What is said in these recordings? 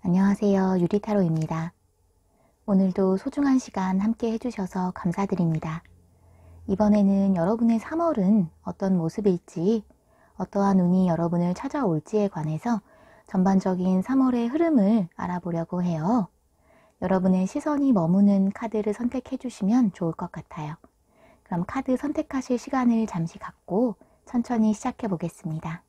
안녕하세요. 유리타로입니다. 오늘도 소중한 시간 함께 해주셔서 감사드립니다. 이번에는 여러분의 3월은 어떤 모습일지, 어떠한 운이 여러분을 찾아올지에 관해서 전반적인 3월의 흐름을 알아보려고 해요. 여러분의 시선이 머무는 카드를 선택해 주시면 좋을 것 같아요. 그럼 카드 선택하실 시간을 잠시 갖고 천천히 시작해 보겠습니다.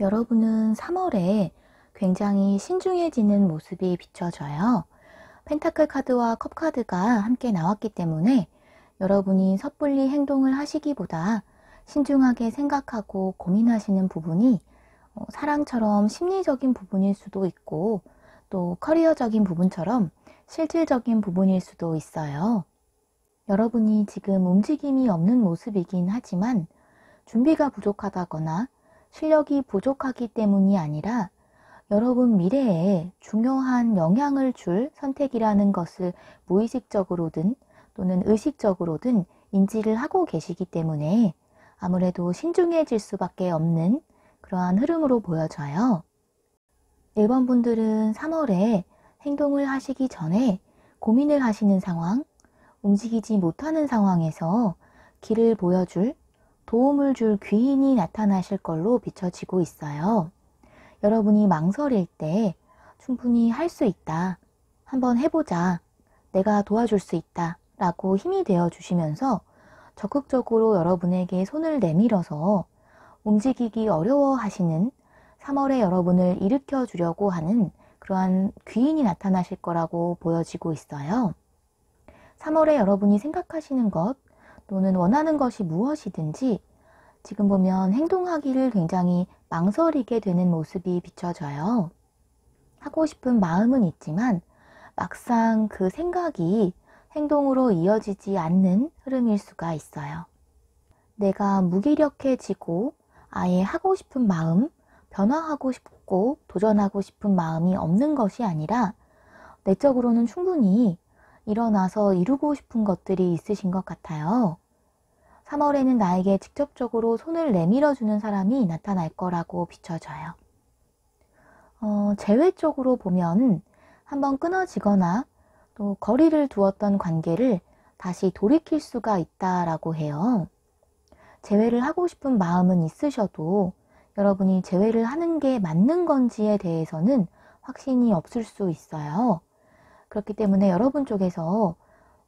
여러분은 3월에 굉장히 신중해지는 모습이 비춰져요. 펜타클 카드와 컵 카드가 함께 나왔기 때문에 여러분이 섣불리 행동을 하시기보다 신중하게 생각하고 고민하시는 부분이 사랑처럼 심리적인 부분일 수도 있고 또 커리어적인 부분처럼 실질적인 부분일 수도 있어요. 여러분이 지금 움직임이 없는 모습이긴 하지만 준비가 부족하다거나 실력이 부족하기 때문이 아니라 여러분 미래에 중요한 영향을 줄 선택이라는 것을 무의식적으로든 또는 의식적으로든 인지를 하고 계시기 때문에 아무래도 신중해질 수밖에 없는 그러한 흐름으로 보여져요. 1번 분들은 3월에 행동을 하시기 전에 고민을 하시는 상황, 움직이지 못하는 상황에서 길을 보여줄, 도움을 줄 귀인이 나타나실 걸로 비춰지고 있어요. 여러분이 망설일 때 충분히 할 수 있다, 한번 해보자, 내가 도와줄 수 있다 라고 힘이 되어 주시면서 적극적으로 여러분에게 손을 내밀어서 움직이기 어려워 하시는 3월에 여러분을 일으켜 주려고 하는 그러한 귀인이 나타나실 거라고 보여지고 있어요. 3월에 여러분이 생각하시는 것 또는 원하는 것이 무엇이든지 지금 보면 행동하기를 굉장히 망설이게 되는 모습이 비춰져요. 하고 싶은 마음은 있지만 막상 그 생각이 행동으로 이어지지 않는 흐름일 수가 있어요. 내가 무기력해지고 아예 하고 싶은 마음, 변화하고 싶고 도전하고 싶은 마음이 없는 것이 아니라 내적으로는 충분히 일어나서 이루고 싶은 것들이 있으신 것 같아요. 3월에는 나에게 직접적으로 손을 내밀어주는 사람이 나타날 거라고 비춰져요. 재회적으로 보면 한번 끊어지거나 또 거리를 두었던 관계를 다시 돌이킬 수가 있다라고 해요. 재회를 하고 싶은 마음은 있으셔도 여러분이 재회를 하는 게 맞는 건지에 대해서는 확신이 없을 수 있어요. 그렇기 때문에 여러분 쪽에서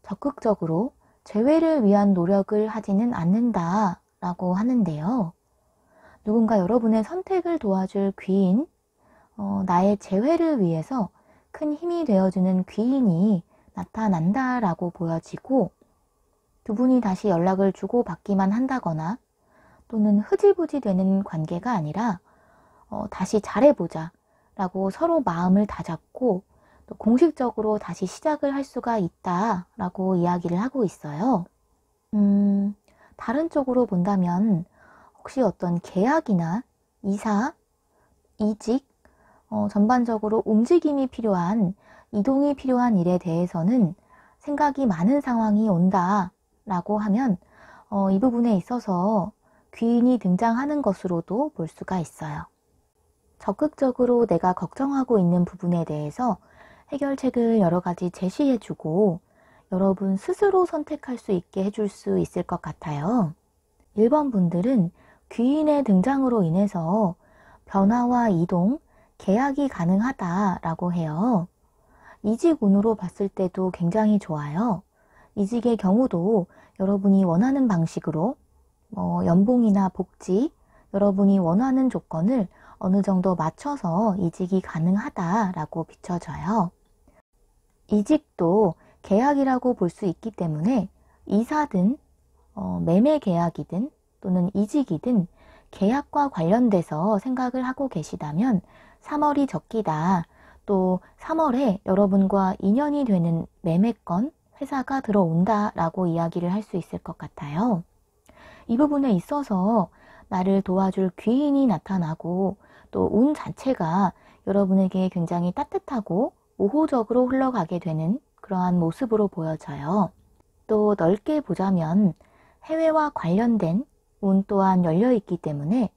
적극적으로 재회를 위한 노력을 하지는 않는다라고 하는데요. 누군가 여러분의 선택을 도와줄 귀인, 나의 재회를 위해서 큰 힘이 되어주는 귀인이 나타난다라고 보여지고 두 분이 다시 연락을 주고받기만 한다거나 또는 흐지부지 되는 관계가 아니라 다시 잘해보자 라고 서로 마음을 다잡고 또 공식적으로 다시 시작을 할 수가 있다라고 이야기를 하고 있어요. 다른 쪽으로 본다면 혹시 어떤 계약이나 이사, 이직, 전반적으로 움직임이 필요한, 이동이 필요한 일에 대해서는 생각이 많은 상황이 온다라고 하면 이 부분에 있어서 귀인이 등장하는 것으로도 볼 수가 있어요. 적극적으로 내가 걱정하고 있는 부분에 대해서 해결책을 여러 가지 제시해주고 여러분 스스로 선택할 수 있게 해줄 수 있을 것 같아요. 1번 분들은 귀인의 등장으로 인해서 변화와 이동, 계약이 가능하다라고 해요. 이직운으로 봤을 때도 굉장히 좋아요. 이직의 경우도 여러분이 원하는 방식으로 연봉이나 복지, 여러분이 원하는 조건을 어느 정도 맞춰서 이직이 가능하다라고 비춰져요. 이직도 계약이라고 볼 수 있기 때문에 이사든 매매 계약이든 또는 이직이든 계약과 관련돼서 생각을 하고 계시다면 3월이 적기다. 또 3월에 여러분과 인연이 되는 매매건, 회사가 들어온다 라고 이야기를 할 수 있을 것 같아요. 이 부분에 있어서 나를 도와줄 귀인이 나타나고 또 운 자체가 여러분에게 굉장히 따뜻하고 우호적으로 흘러가게 되는 그러한 모습으로 보여져요. 또 넓게 보자면 해외와 관련된 운 또한 열려있기 때문에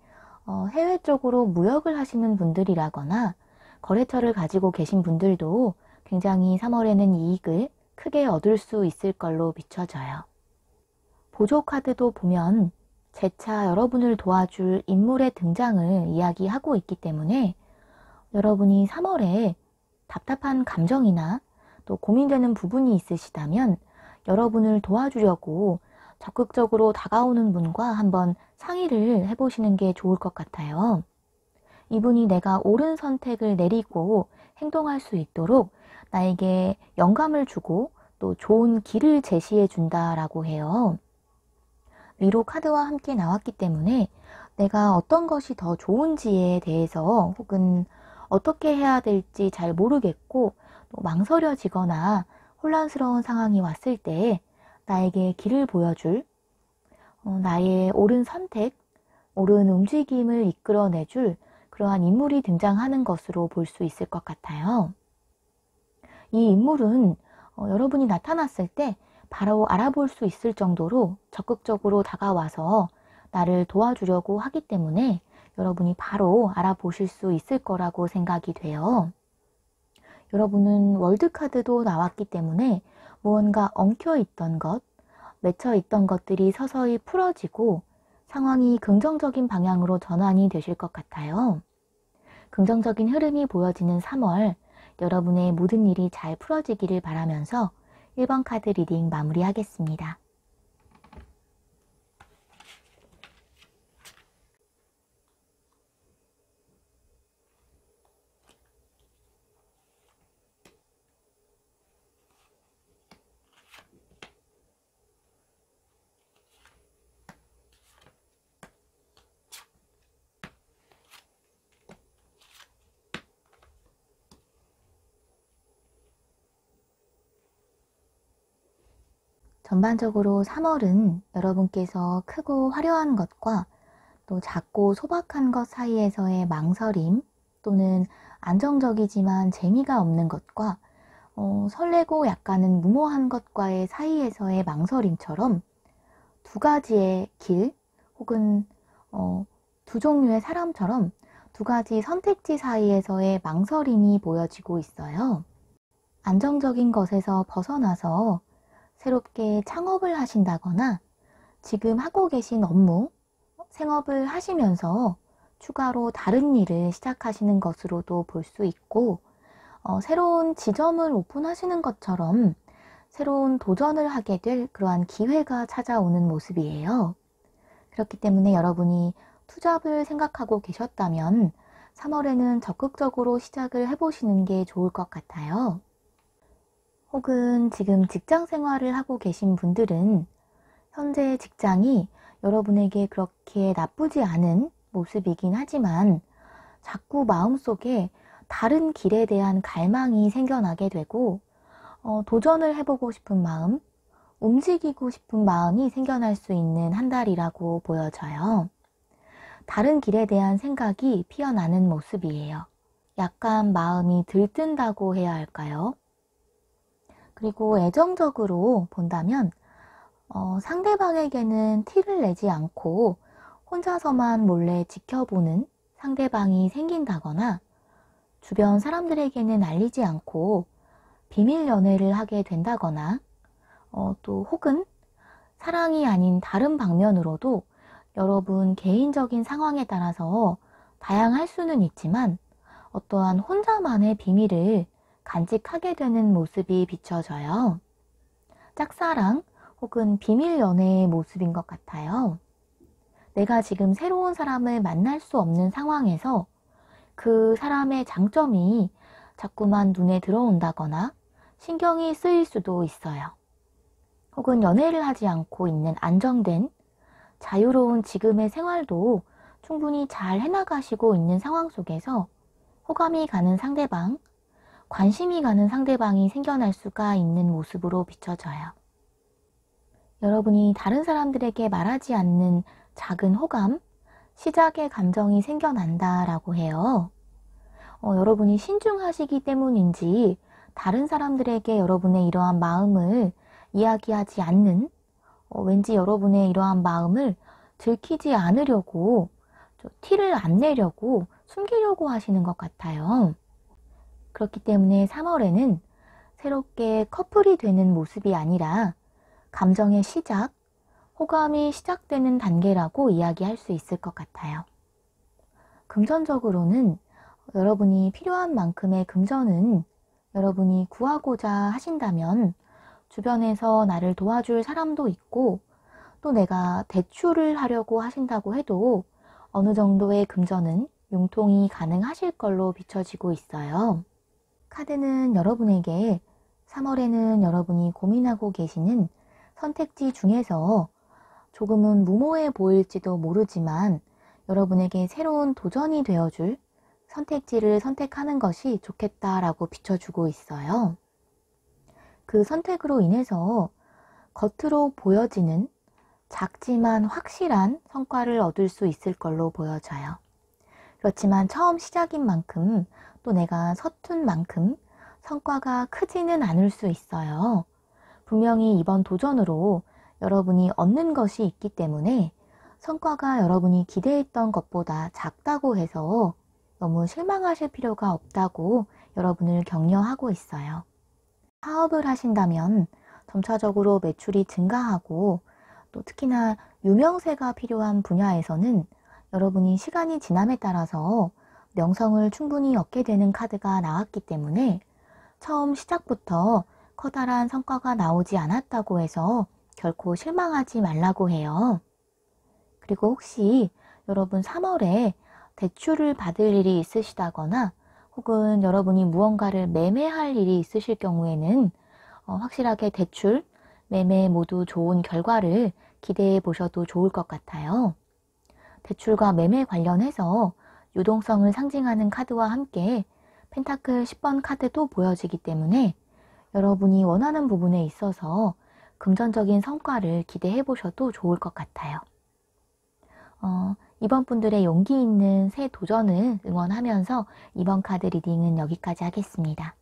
해외 쪽으로 무역을 하시는 분들이라거나 거래처를 가지고 계신 분들도 굉장히 3월에는 이익을 크게 얻을 수 있을 걸로 비춰져요. 보조 카드도 보면 재차 여러분을 도와줄 인물의 등장을 이야기하고 있기 때문에 여러분이 3월에 답답한 감정이나 또 고민되는 부분이 있으시다면 여러분을 도와주려고 적극적으로 다가오는 분과 한번 상의를 해보시는 게 좋을 것 같아요. 이분이 내가 옳은 선택을 내리고 행동할 수 있도록 나에게 영감을 주고 또 좋은 길을 제시해 준다라고 해요. 위로 카드와 함께 나왔기 때문에 내가 어떤 것이 더 좋은지에 대해서 혹은 어떻게 해야 될지 잘 모르겠고 또 망설여지거나 혼란스러운 상황이 왔을 때 나에게 길을 보여줄 나의 옳은 선택, 옳은 움직임을 이끌어내줄 그러한 인물이 등장하는 것으로 볼 수 있을 것 같아요. 이 인물은 여러분이 나타났을 때 바로 알아볼 수 있을 정도로 적극적으로 다가와서 나를 도와주려고 하기 때문에 여러분이 바로 알아보실 수 있을 거라고 생각이 돼요. 여러분은 월드카드도 나왔기 때문에 무언가 엉켜있던 것, 맺혀있던 것들이 서서히 풀어지고 상황이 긍정적인 방향으로 전환이 되실 것 같아요. 긍정적인 흐름이 보여지는 3월, 여러분의 모든 일이 잘 풀어지기를 바라면서 1번 카드 리딩 마무리하겠습니다. 전반적으로 3월은 여러분께서 크고 화려한 것과 또 작고 소박한 것 사이에서의 망설임 또는 안정적이지만 재미가 없는 것과 설레고 약간은 무모한 것과의 사이에서의 망설임처럼 두 가지의 길 혹은 두 종류의 사람처럼 두 가지 선택지 사이에서의 망설임이 보여지고 있어요. 안정적인 것에서 벗어나서 새롭게 창업을 하신다거나 지금 하고 계신 업무, 생업을 하시면서 추가로 다른 일을 시작하시는 것으로도 볼 수 있고 새로운 지점을 오픈하시는 것처럼 새로운 도전을 하게 될 그러한 기회가 찾아오는 모습이에요. 그렇기 때문에 여러분이 투잡을 생각하고 계셨다면 3월에는 적극적으로 시작을 해보시는 게 좋을 것 같아요. 혹은 지금 직장 생활을 하고 계신 분들은 현재 직장이 여러분에게 그렇게 나쁘지 않은 모습이긴 하지만 자꾸 마음속에 다른 길에 대한 갈망이 생겨나게 되고 도전을 해보고 싶은 마음, 움직이고 싶은 마음이 생겨날 수 있는 한 달이라고 보여져요. 다른 길에 대한 생각이 피어나는 모습이에요. 약간 마음이 들뜬다고 해야 할까요? 그리고 애정적으로 본다면 상대방에게는 티를 내지 않고 혼자서만 몰래 지켜보는 상대방이 생긴다거나 주변 사람들에게는 알리지 않고 비밀 연애를 하게 된다거나 또 혹은 사랑이 아닌 다른 방면으로도 여러분 개인적인 상황에 따라서 다양할 수는 있지만 어떠한 혼자만의 비밀을 간직하게 되는 모습이 비춰져요. 짝사랑 혹은 비밀 연애의 모습인 것 같아요. 내가 지금 새로운 사람을 만날 수 없는 상황에서 그 사람의 장점이 자꾸만 눈에 들어온다거나 신경이 쓰일 수도 있어요. 혹은 연애를 하지 않고 있는 안정된 자유로운 지금의 생활도 충분히 잘 해나가시고 있는 상황 속에서 호감이 가는 상대방, 관심이 가는 상대방이 생겨날 수가 있는 모습으로 비춰져요. 여러분이 다른 사람들에게 말하지 않는 작은 호감, 시작의 감정이 생겨난다라고 해요. 여러분이 신중하시기 때문인지 다른 사람들에게 여러분의 이러한 마음을 이야기하지 않는, 왠지 여러분의 이러한 마음을 들키지 않으려고, 티를 안 내려고 숨기려고 하시는 것 같아요. 그렇기 때문에 3월에는 새롭게 커플이 되는 모습이 아니라 감정의 시작, 호감이 시작되는 단계라고 이야기할 수 있을 것 같아요. 금전적으로는 여러분이 필요한 만큼의 금전은 여러분이 구하고자 하신다면 주변에서 나를 도와줄 사람도 있고, 또 내가 대출을 하려고 하신다고 해도 어느 정도의 금전은 융통이 가능하실 걸로 비춰지고 있어요. 카드는 여러분에게 3월에는 여러분이 고민하고 계시는 선택지 중에서 조금은 무모해 보일지도 모르지만 여러분에게 새로운 도전이 되어줄 선택지를 선택하는 것이 좋겠다라고 비춰주고 있어요. 그 선택으로 인해서 겉으로 보여지는 작지만 확실한 성과를 얻을 수 있을 걸로 보여져요. 그렇지만 처음 시작인 만큼 또 내가 서툰 만큼 성과가 크지는 않을 수 있어요. 분명히 이번 도전으로 여러분이 얻는 것이 있기 때문에 성과가 여러분이 기대했던 것보다 작다고 해서 너무 실망하실 필요가 없다고 여러분을 격려하고 있어요. 사업을 하신다면 점차적으로 매출이 증가하고 또 특히나 유명세가 필요한 분야에서는 여러분이 시간이 지남에 따라서 명성을 충분히 얻게 되는 카드가 나왔기 때문에 처음 시작부터 커다란 성과가 나오지 않았다고 해서 결코 실망하지 말라고 해요. 그리고 혹시 여러분 3월에 대출을 받을 일이 있으시다거나 혹은 여러분이 무언가를 매매할 일이 있으실 경우에는 확실하게 대출, 매매 모두 좋은 결과를 기대해 보셔도 좋을 것 같아요. 대출과 매매 관련해서 유동성을 상징하는 카드와 함께 펜타클 10번 카드도 보여지기 때문에 여러분이 원하는 부분에 있어서 금전적인 성과를 기대해 보셔도 좋을 것 같아요. 이번 분들의 용기 있는 새 도전을 응원하면서 이번 카드 리딩은 여기까지 하겠습니다.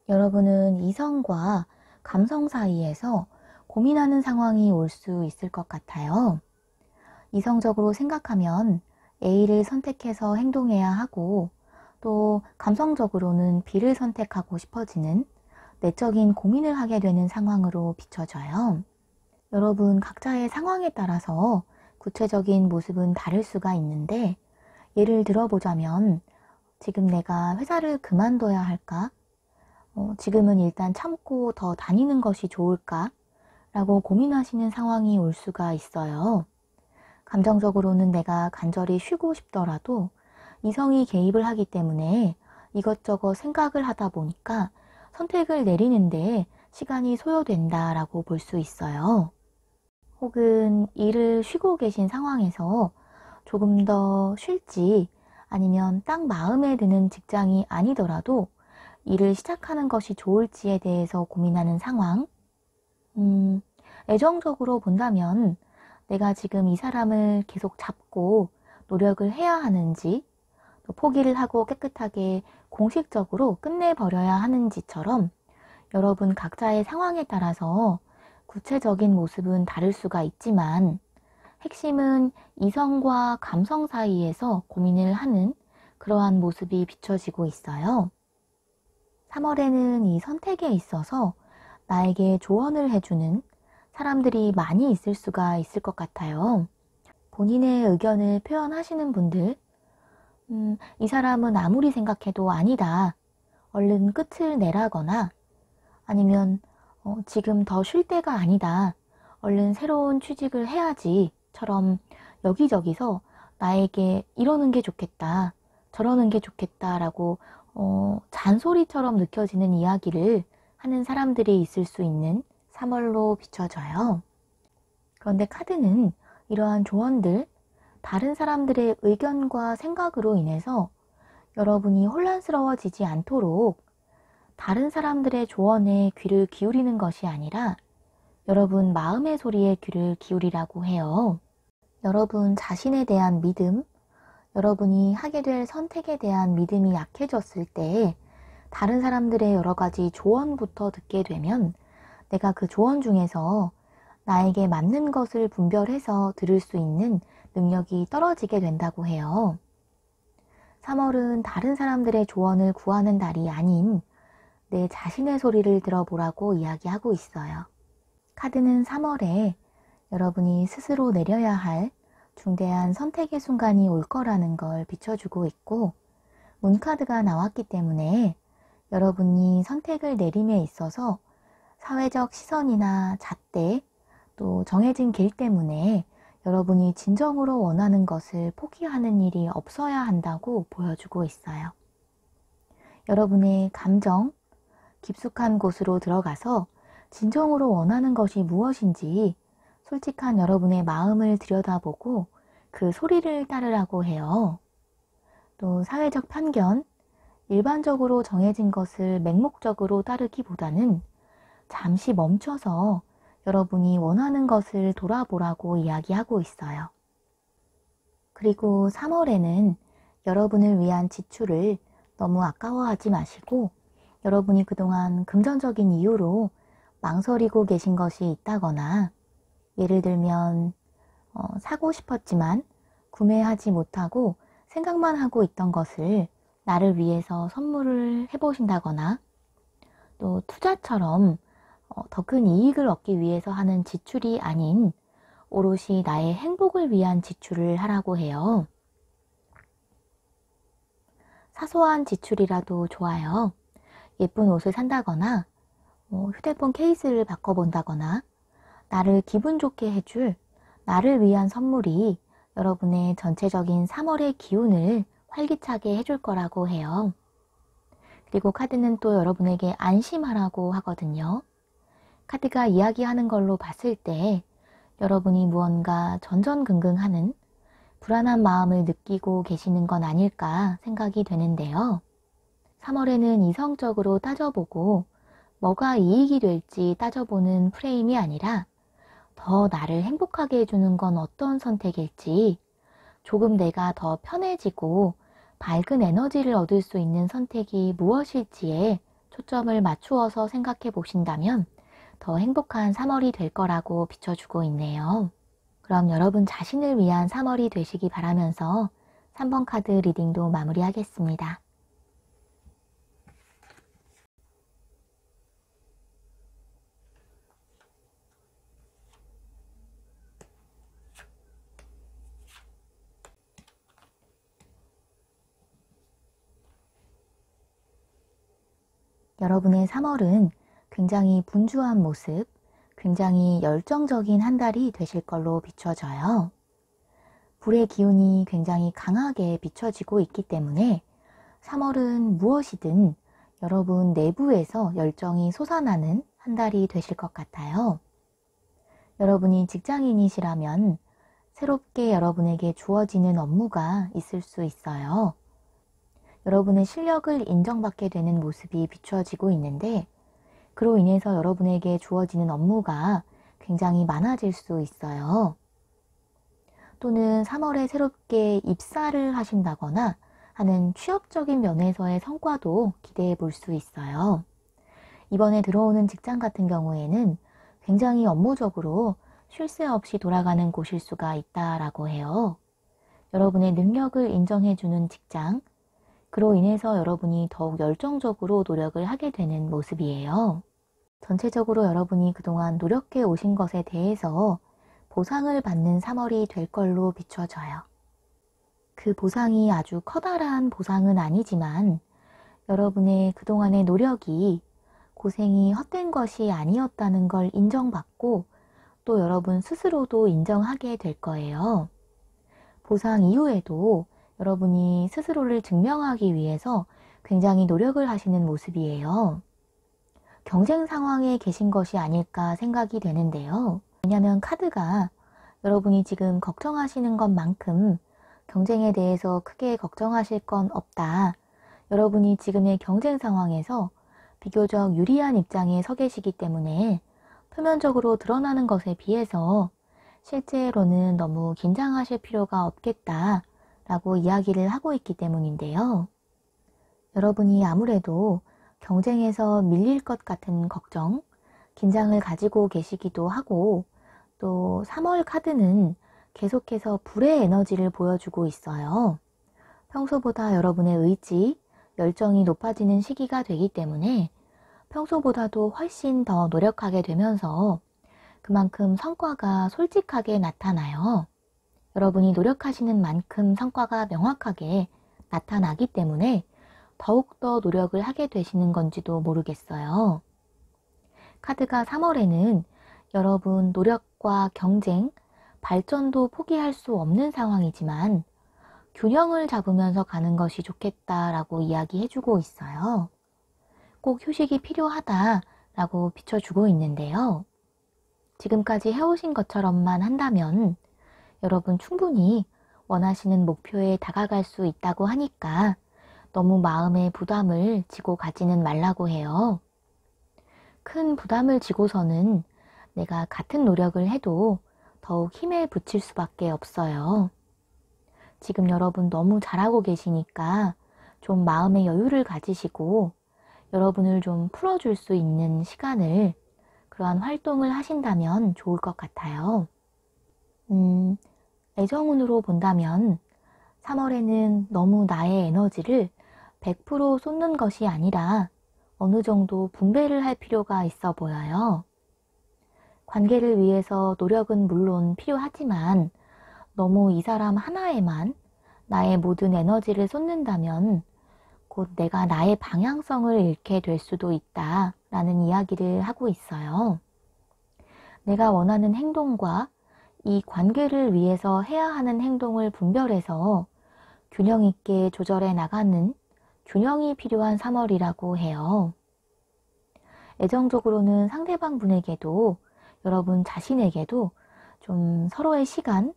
여러분은 이성과 감성 사이에서 고민하는 상황이 올 수 있을 것 같아요. 이성적으로 생각하면 A를 선택해서 행동해야 하고 또 감성적으로는 B를 선택하고 싶어지는 내적인 고민을 하게 되는 상황으로 비춰져요. 여러분 각자의 상황에 따라서 구체적인 모습은 다를 수가 있는데 예를 들어보자면 지금 내가 회사를 그만둬야 할까? 지금은 일단 참고 더 다니는 것이 좋을까? 라고 고민하시는 상황이 올 수가 있어요. 감정적으로는 내가 간절히 쉬고 싶더라도 이성이 개입을 하기 때문에 이것저것 생각을 하다 보니까 선택을 내리는데 시간이 소요된다라고 볼 수 있어요. 혹은 일을 쉬고 계신 상황에서 조금 더 쉴지 아니면 딱 마음에 드는 직장이 아니더라도 일을 시작하는 것이 좋을지에 대해서 고민하는 상황. 애정적으로 본다면 내가 지금 이 사람을 계속 잡고 노력을 해야 하는지, 또 포기를 하고 깨끗하게 공식적으로 끝내버려야 하는지처럼 여러분 각자의 상황에 따라서 구체적인 모습은 다를 수가 있지만 핵심은 이성과 감성 사이에서 고민을 하는 그러한 모습이 비춰지고 있어요. 3월에는 이 선택에 있어서 나에게 조언을 해주는 사람들이 많이 있을 수가 있을 것 같아요. 본인의 의견을 표현하시는 분들, 이 사람은 아무리 생각해도 아니다. 얼른 끝을 내라거나 아니면 지금 더 쉴 때가 아니다. 얼른 새로운 취직을 해야지. 처럼 여기저기서 나에게 이러는 게 좋겠다. 저러는 게 좋겠다. 라고 잔소리처럼 느껴지는 이야기를 하는 사람들이 있을 수 있는 3월로 비춰져요. 그런데 카드는 이러한 조언들, 다른 사람들의 의견과 생각으로 인해서 여러분이 혼란스러워지지 않도록 다른 사람들의 조언에 귀를 기울이는 것이 아니라 여러분 마음의 소리에 귀를 기울이라고 해요. 여러분 자신에 대한 믿음, 여러분이 하게 될 선택에 대한 믿음이 약해졌을 때 다른 사람들의 여러 가지 조언부터 듣게 되면 내가 그 조언 중에서 나에게 맞는 것을 분별해서 들을 수 있는 능력이 떨어지게 된다고 해요. 3월은 다른 사람들의 조언을 구하는 달이 아닌 내 자신의 소리를 들어보라고 이야기하고 있어요. 카드는 3월에 여러분이 스스로 내려야 할 중대한 선택의 순간이 올 거라는 걸 비춰주고 있고, 문카드가 나왔기 때문에 여러분이 선택을 내림에 있어서 사회적 시선이나 잣대, 또 정해진 길 때문에 여러분이 진정으로 원하는 것을 포기하는 일이 없어야 한다고 보여주고 있어요. 여러분의 감정, 깊숙한 곳으로 들어가서 진정으로 원하는 것이 무엇인지 솔직한 여러분의 마음을 들여다보고 그 소리를 따르라고 해요. 또 사회적 편견, 일반적으로 정해진 것을 맹목적으로 따르기보다는 잠시 멈춰서 여러분이 원하는 것을 돌아보라고 이야기하고 있어요. 그리고 3월에는 여러분을 위한 지출을 너무 아까워하지 마시고 여러분이 그동안 금전적인 이유로 망설이고 계신 것이 있다거나 예를 들면 사고 싶었지만 구매하지 못하고 생각만 하고 있던 것을 나를 위해서 선물을 해보신다거나 또 투자처럼 더 큰 이익을 얻기 위해서 하는 지출이 아닌 오롯이 나의 행복을 위한 지출을 하라고 해요. 사소한 지출이라도 좋아요. 예쁜 옷을 산다거나 휴대폰 케이스를 바꿔본다거나 나를 기분 좋게 해줄 나를 위한 선물이 여러분의 전체적인 3월의 기운을 활기차게 해줄 거라고 해요. 그리고 카드는 또 여러분에게 안심하라고 하거든요. 카드가 이야기하는 걸로 봤을 때 여러분이 무언가 전전긍긍하는 불안한 마음을 느끼고 계시는 건 아닐까 생각이 되는데요. 3월에는 이성적으로 따져보고 뭐가 이익이 될지 따져보는 프레임이 아니라 더 나를 행복하게 해주는 건 어떤 선택일지 조금 내가 더 편해지고 밝은 에너지를 얻을 수 있는 선택이 무엇일지에 초점을 맞추어서 생각해 보신다면 더 행복한 3월이 될 거라고 비춰주고 있네요. 그럼 여러분 자신을 위한 3월이 되시기 바라면서 3번 카드 리딩도 마무리하겠습니다. 여러분의 3월은 굉장히 분주한 모습, 굉장히 열정적인 한 달이 되실 걸로 비춰져요. 불의 기운이 굉장히 강하게 비춰지고 있기 때문에 3월은 무엇이든 여러분 내부에서 열정이 솟아나는 한 달이 되실 것 같아요. 여러분이 직장인이시라면 새롭게 여러분에게 주어지는 업무가 있을 수 있어요. 여러분의 실력을 인정받게 되는 모습이 비추어지고 있는데 그로 인해서 여러분에게 주어지는 업무가 굉장히 많아질 수 있어요. 또는 3월에 새롭게 입사를 하신다거나 하는 취업적인 면에서의 성과도 기대해 볼 수 있어요. 이번에 들어오는 직장 같은 경우에는 굉장히 업무적으로 쉴 새 없이 돌아가는 곳일 수가 있다라고 해요. 여러분의 능력을 인정해주는 직장, 그로 인해서 여러분이 더욱 열정적으로 노력을 하게 되는 모습이에요. 전체적으로 여러분이 그동안 노력해 오신 것에 대해서 보상을 받는 3월이 될 걸로 비춰져요. 그 보상이 아주 커다란 보상은 아니지만 여러분의 그동안의 노력이 고생이 헛된 것이 아니었다는 걸 인정받고 또 여러분 스스로도 인정하게 될 거예요. 보상 이후에도 여러분이 스스로를 증명하기 위해서 굉장히 노력을 하시는 모습이에요. 경쟁 상황에 계신 것이 아닐까 생각이 되는데요. 왜냐하면 카드가 여러분이 지금 걱정하시는 것만큼 경쟁에 대해서 크게 걱정하실 건 없다. 여러분이 지금의 경쟁 상황에서 비교적 유리한 입장에 서 계시기 때문에 표면적으로 드러나는 것에 비해서 실제로는 너무 긴장하실 필요가 없겠다 라고 이야기를 하고 있기 때문인데요. 여러분이 아무래도 경쟁에서 밀릴 것 같은 걱정, 긴장을 가지고 계시기도 하고 또 3월 카드는 계속해서 불의 에너지를 보여주고 있어요. 평소보다 여러분의 의지, 열정이 높아지는 시기가 되기 때문에 평소보다도 훨씬 더 노력하게 되면서 그만큼 성과가 솔직하게 나타나요. 여러분이 노력하시는 만큼 성과가 명확하게 나타나기 때문에 더욱더 노력을 하게 되시는 건지도 모르겠어요. 카드가 3월에는 여러분 노력과 경쟁, 발전도 포기할 수 없는 상황이지만 균형을 잡으면서 가는 것이 좋겠다라고 이야기해주고 있어요. 꼭 휴식이 필요하다라고 비춰주고 있는데요. 지금까지 해오신 것처럼만 한다면 여러분 충분히 원하시는 목표에 다가갈 수 있다고 하니까 너무 마음에 부담을 지고 가지는 말라고 해요. 큰 부담을 지고서는 내가 같은 노력을 해도 더욱 힘에 부칠 수밖에 없어요. 지금 여러분 너무 잘하고 계시니까 좀 마음의 여유를 가지시고 여러분을 좀 풀어줄 수 있는 시간을 그러한 활동을 하신다면 좋을 것 같아요. 애정운으로 본다면 3월에는 너무 나의 에너지를 100% 쏟는 것이 아니라 어느 정도 분배를 할 필요가 있어 보여요. 관계를 위해서 노력은 물론 필요하지만 너무 이 사람 하나에만 나의 모든 에너지를 쏟는다면 곧 내가 나의 방향성을 잃게 될 수도 있다 라는 이야기를 하고 있어요. 내가 원하는 행동과 이 관계를 위해서 해야 하는 행동을 분별해서 균형 있게 조절해 나가는 균형이 필요한 3월이라고 해요. 애정적으로는 상대방 분에게도 여러분 자신에게도 좀 서로의 시간,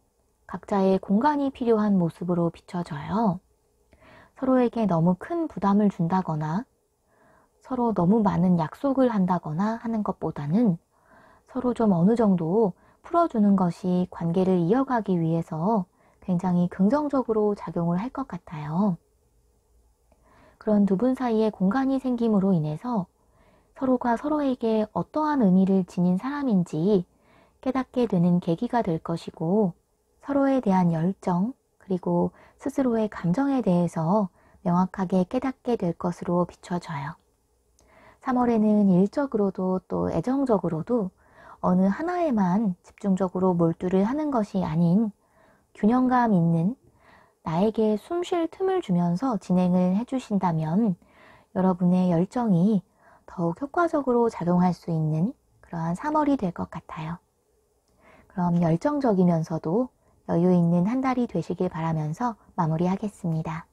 각자의 공간이 필요한 모습으로 비춰져요. 서로에게 너무 큰 부담을 준다거나 서로 너무 많은 약속을 한다거나 하는 것보다는 서로 좀 어느 정도 풀어주는 것이 관계를 이어가기 위해서 굉장히 긍정적으로 작용을 할 것 같아요. 그런 두 분 사이에 공간이 생김으로 인해서 서로가 서로에게 어떠한 의미를 지닌 사람인지 깨닫게 되는 계기가 될 것이고 서로에 대한 열정 그리고 스스로의 감정에 대해서 명확하게 깨닫게 될 것으로 비춰져요. 3월에는 일적으로도 또 애정적으로도 어느 하나에만 집중적으로 몰두를 하는 것이 아닌 균형감 있는 나에게 숨 쉴 틈을 주면서 진행을 해주신다면 여러분의 열정이 더욱 효과적으로 작용할 수 있는 그러한 3월이 될 것 같아요. 그럼 열정적이면서도 여유 있는 한 달이 되시길 바라면서 마무리하겠습니다.